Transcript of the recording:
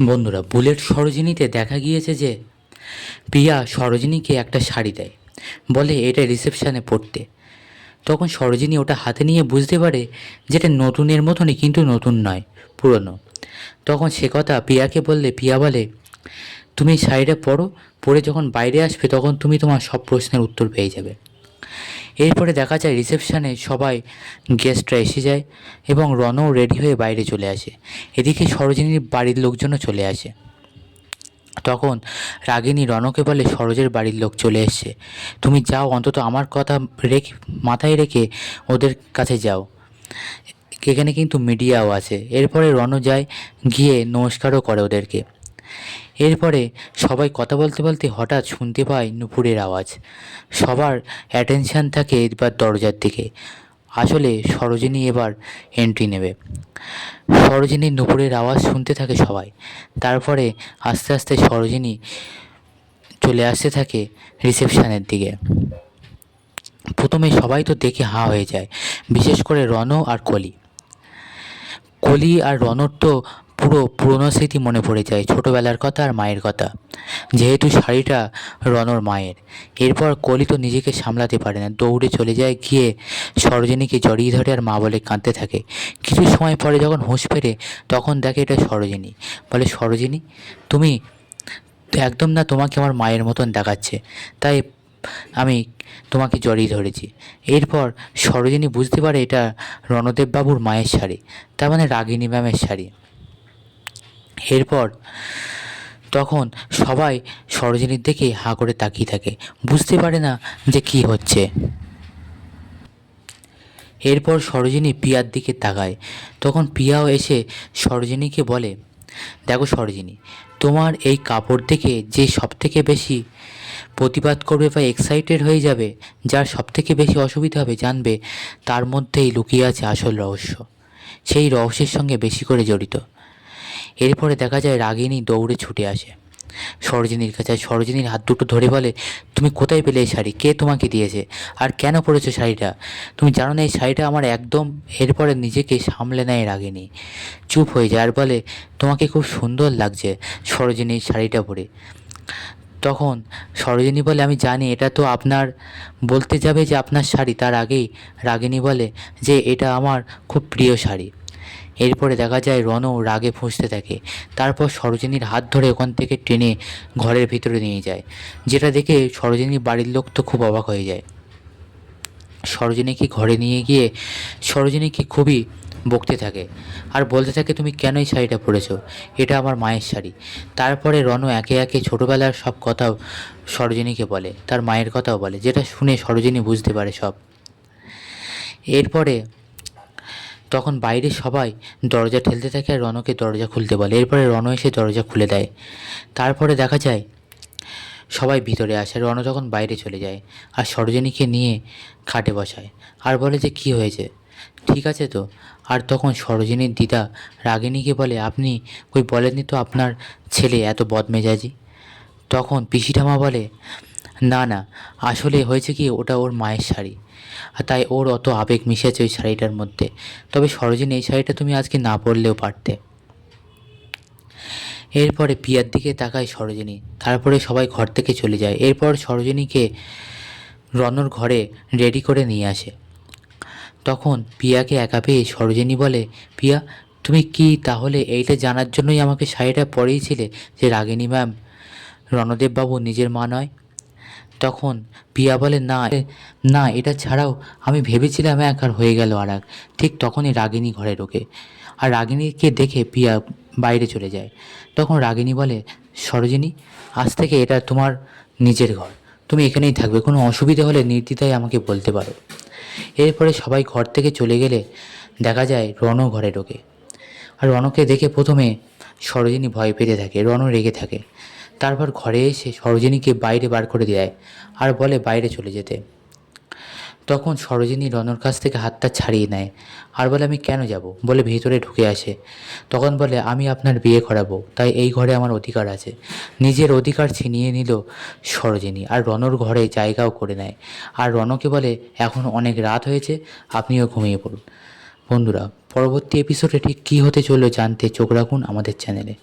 বন্ধুরা, বুলেট সরোজিনীতে দেখা গিয়েছে যে প্রিয়া সরোজিনীকে একটা শাড়ি দেয়, বলে এটা রিসেপশানে পরতে। তখন সরোজিনী ওটা হাতে নিয়ে বুঝতে পারে যেটা নতুনের মতনই, কিন্তু নতুন নয়, পুরনো। তখন সে কথা প্রিয়াকে বললে প্রিয়া বলে, তুমি এই শাড়িটা পরো, পরে যখন বাইরে আসবে তখন তুমি তোমার সব প্রশ্নের উত্তর পেয়ে যাবে। এরপরে দেখা যায় রিসেপশানে সবাই গেস্টরা এসে যায় এবং রনও রেডি হয়ে বাইরে চলে আসে। এদিকে সরোজিনীর বাড়ির লোকজনও চলে আসে। তখন রাগিনী রনকে বলে, সরোজের বাড়ির লোক চলে এসছে, তুমি যাও, অন্তত আমার কথা রেখে মাথায় রেখে ওদের কাছে যাও, এখানে কিন্তু মিডিয়াও আছে। এরপরে রনও যায়, গিয়ে নমস্কারও করে ওদেরকে। এরপরে সবাই কথা বলতে বলতে হঠাৎ শুনতে পায় নুপুরের আওয়াজ। সবার অ্যাটেনশান থাকে এবার দরজার দিকে। আসলে সরোজিনী এবার এন্ট্রি নেবে। সরোজিনীর নুপুরের আওয়াজ শুনতে থাকে সবাই। তারপরে আস্তে আস্তে সরোজিনী চলে আসতে থাকে রিসেপশানের দিকে। প্রথমে সবাই তো দেখে হাঁ হয়ে যায়, বিশেষ করে রণ আর কলি। কলি আর রনর তো পুরো পুরনো স্মৃতি মনে পড়ে যায়, ছোটোবেলার কথা আর মায়ের কথা, যেহেতু শাড়িটা রনর মায়ের। এরপর কলি তো নিজেকে সামলাতে পারে না, দৌড়ে চলে যায়, গিয়ে সরোজিনীকে জড়িয়ে ধরে আর মা বলে কাঁদতে থাকে। কিছু সময় পরে যখন হুঁশ ফেরে তখন দেখে এটা সরোজিনী। বলে, সরোজিনী তুমি একদম না, তোমাকে আমার মায়ের মতন দেখাচ্ছে, তাই আমি তোমাকে জড়িয়ে ধরেছি। এরপর সরোজিনী বুঝতে পারে এটা রণদেববাবুর মায়ের শাড়ি, তার মানে রাগিনী ম্যামের শাড়ি। এরপর তখন সবাই সরোজিনীর দিকে হাঁ করে তাকিয়ে থাকে, বুঝতে পারে না যে কী হচ্ছে। এরপর সরোজিনী পিয়ার দিকে তাকায়। তখন পিয়াও এসে সরোজিনীকে বলে, দেখো সরোজিনী, তোমার এই কাপড় দেখে যে সবথেকে বেশি প্রতিবাদ করবে বা এক্সাইটেড হয়ে যাবে, যার সবথেকে বেশি অসুবিধা হবে, জানবে তার মধ্যেই লুকিয়ে আছে আসল রহস্য, সেই রহস্যের সঙ্গে বেশি করে জড়িত। এরপরে দেখা যায় রাগিনী দৌড়ে ছুটে আসে সরোজিনীর কাছে। সরোজিনীর হাত দুটো ধরে বলে, তুমি কোথায় পেলে এই শাড়ি, কে তোমাকে দিয়েছে, আর কেন পরেছো শাড়িটা, তুমি জানো না এই শাড়িটা আমার একদম। এরপরে নিজেকে সামলে নেয় রাগিনী, চুপ হয়ে যায় আর বলে, তোমাকে খুব সুন্দর লাগছে সরোজিনীর শাড়িটা পরে। তখন সরোজিনী বলে, আমি জানি এটা তো আপনার, বলতে যাবে যে আপনার শাড়ি, তার আগেই রাগিনী বলে যে এটা আমার খুব প্রিয় শাড়ি। এরপরে দেখা যায় রনও রাগে ফুঁসতে থাকে। তারপর সরোজিনীর হাত ধরে ওখান থেকে টেনে ঘরের ভিতরে নিয়ে যায়, যেটা দেখে সরোজিনীর বাড়ির লোক তো খুব অবাক হয়ে যায়। সরোজিনীকে ঘরে নিয়ে গিয়ে সরোজিনীকে খুবই বকতে থাকে আর বলতে থাকে, তুমি কেন এই শাড়িটা পরেছো, এটা আমার মায়ের শাড়ি। তারপরে রণ একে একে ছোটোবেলার সব কথাও সরোজিনীকে বলে, তার মায়ের কথাও বলে, যেটা শুনে সরোজিনী বুঝতে পারে সব। এরপরে তখন বাইরে সবাই দরজা ঠেলতে থাকে আর রণকে দরজা খুলতে বলে। এরপরে রণ এসে দরজা খুলে দেয়। তারপরে দেখা যায় সবাই ভিতরে আসে, রণ তখন বাইরে চলে যায় আর সরোজিনীকে নিয়ে খাটে বসায় আর বলে যে কী হয়েছে, ঠিক আছে তো। আর তখন সরোজিনীর দিদা রাগিনীকে বলে, আপনি কই বলেননি তো আপনার ছেলে এত বদমেজাজি। তখন পিসি ঠামা বলে, না না, আসলে হয়েছে কি, ওটা ওর মায়ের শাড়ি, আর তাই ওর অত আবেগ মিশেছে ওই শাড়িটার মধ্যে। তবে সরোজিনী, এই শাড়িটা তুমি আজকে না পরলেও পারতে। এরপরে পিয়ার দিকে তাকায় সরোজিনী, তারপরে সবাই ঘর থেকে চলে যায়। এরপর সরোজিনীকে রনর ঘরে রেডি করে নিয়ে আসে। তখন পিয়াকে একা পেয়ে সরোজিনী বলে, পিয়া তুমি কি তাহলে এইটা জানার জন্যই আমাকে শাড়িটা পরিয়েছিলে যে রাগিনী ম্যাম রণদেববাবু নিজের মা নয়? তখন পিয়া বলে, না না, এটা ছাড়াও আমি ভেবেছিলাম এক, আর হয়ে গেল আর এক। ঠিক তখনই রাগিনী ঘরে ঢোকে আর রাগিনীকে দেখে পিয়া বাইরে চলে যায়। তখন রাগিনী বলে, সরোজিনী, আজ থেকে এটা তোমার নিজের ঘর, তুমি এখানেই থাকবে, কোনো অসুবিধা হলে নির্দ্বিধায় আমাকে বলতে পারো। এরপরে সবাই ঘর থেকে চলে গেলে দেখা যায় রণও ঘরে ঢোকে আর রণকে দেখে প্রথমে সরোজিনী ভয় পেতে থাকে, রণও রেগে থাকে। তারপর ঘরে এসে সরোজিনীকে বাইরে বার করে দেয় আর বলে বাইরে চলে যেতে। তখন সরোজিনী রণর কাছ থেকে হাতটা ছাড়িয়ে নেয় আর বলে, আমি কেন যাব, বলে ভিতরে ঢুকে আসে। তখন বলে, আমি আপনার বিয়ে করাবো, তাই এই ঘরে আমার অধিকার আছে। নিজের অধিকার ছিনিয়ে নিল সরোজিনী আর রণর ঘরে জায়গাও করে নেয়। আর রণকে বলে, এখন অনেক রাত হয়েছে, আপনিও ঘুমিয়ে পড়ুন। বন্ধুরা, পরবর্তী এপিসোডে ঠিক কী হতে চললো জানতে চোখ রাখুন আমাদের চ্যানেলে।